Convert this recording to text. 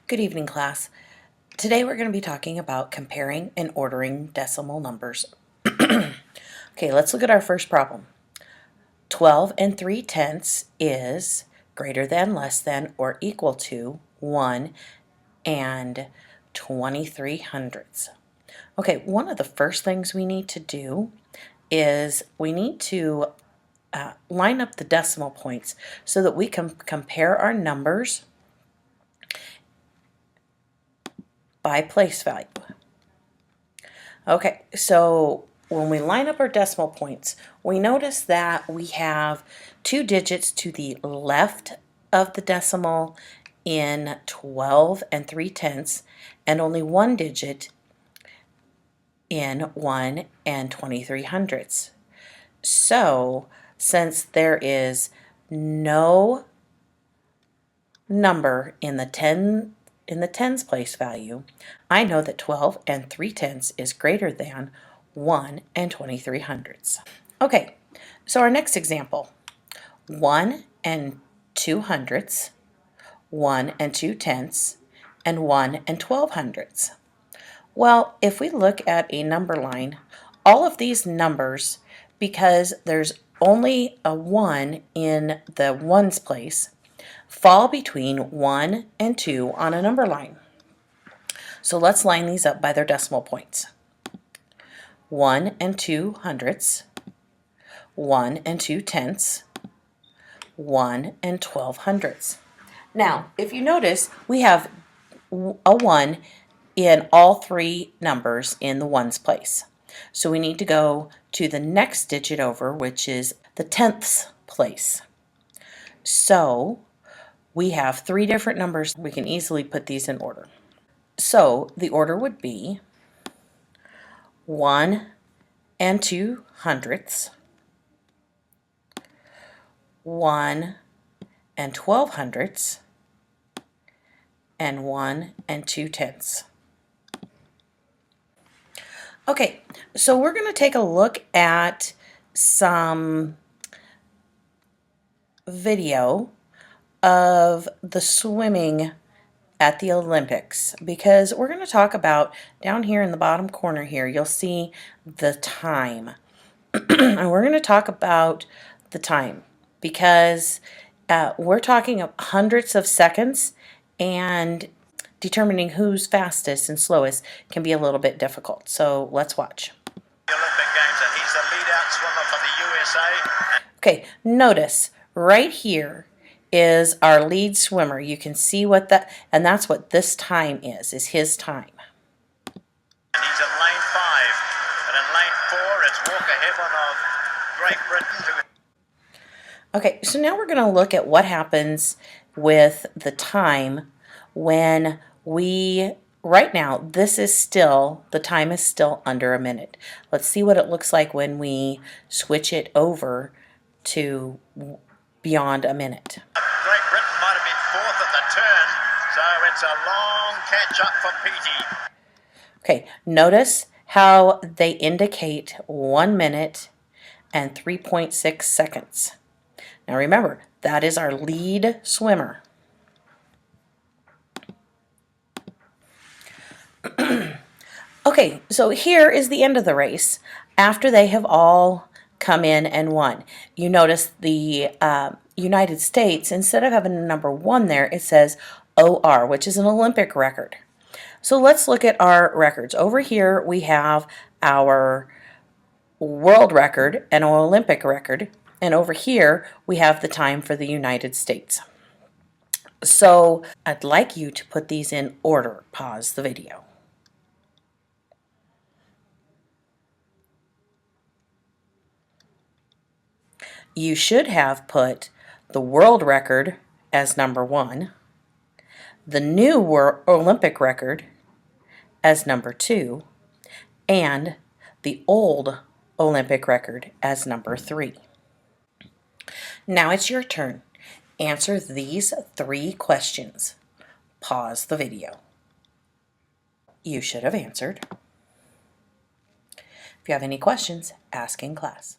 Good evening, class. Today we're going to be talking about comparing and ordering decimal numbers. Okay, let's look at our first problem. 12 and 3/10 is greater than, less than, or equal to 1 and 23 hundredths. Okay, one of the first things we need to do is we need to line up the decimal points so that we can compare our numbers by place value. Okay, so when we line up our decimal points, we notice that we have 2 digits to the left of the decimal in 12 and 3/10 and only 1 digit in 1 and 23 hundredths. So, since there is no number in the tens place value, I know that 12 and 3/10 is greater than 1 and 23 hundredths. Okay, so our next example, 1 and 2 hundredths, 1 and 2/10, and 1 and 12 hundredths. Well, if we look at a number line, all of these numbers, because there's only a 1 in the ones place, fall between 1 and 2 on a number line. So let's line these up by their decimal points. 1 and 2 hundredths, 1 and 2/10, 1 and 12 hundredths. Now, if you notice, we have a 1 in all three numbers in the ones place. So we need to go to the next digit over, which is the tenths place. So we have 3 different numbers. We can easily put these in order. So the order would be 1 and 2 hundredths, 1 and 12 hundredths, and 1 and 2/10. Okay, so we're going to take a look at some video of the swimming at the Olympics, because we're going to talk about, down here in the bottom corner here, you'll see the time. And we're going to talk about the time because we're talking of hundredths of seconds, and determining who's fastest and slowest can be a little bit difficult. So let's watch. The Olympic Games, and he's the lead-out swimmer for the USA. Okay, notice right here is our lead swimmer. You can see what that, and that's what this time is his time. And he's in lane 5, and in lane 4 it's Walker Hebron of Great Britain. Okay, so now we're going to look at what happens with the time when right now, the time is still under a minute. Let's see what it looks like when we switch it over to beyond a minute. Great Britain might have been 4th at the turn, so it's a long catch-up for Petey. Okay, notice how they indicate 1 minute and 3.6 seconds. Now remember, that is our lead swimmer. Okay, so here is the end of the race after they have all come in and won. You notice the United States, instead of having a number 1 there, it says OR, which is an Olympic record. So let's look at our records. Over here we have our world record and an Olympic record, and over here we have the time for the United States. So I'd like you to put these in order. Pause the video. You should have put the world record as number 1, the new Olympic record as number 2, and the old Olympic record as number 3. Now it's your turn. Answer these 3 questions. Pause the video. You should have answered. If you have any questions, ask in class.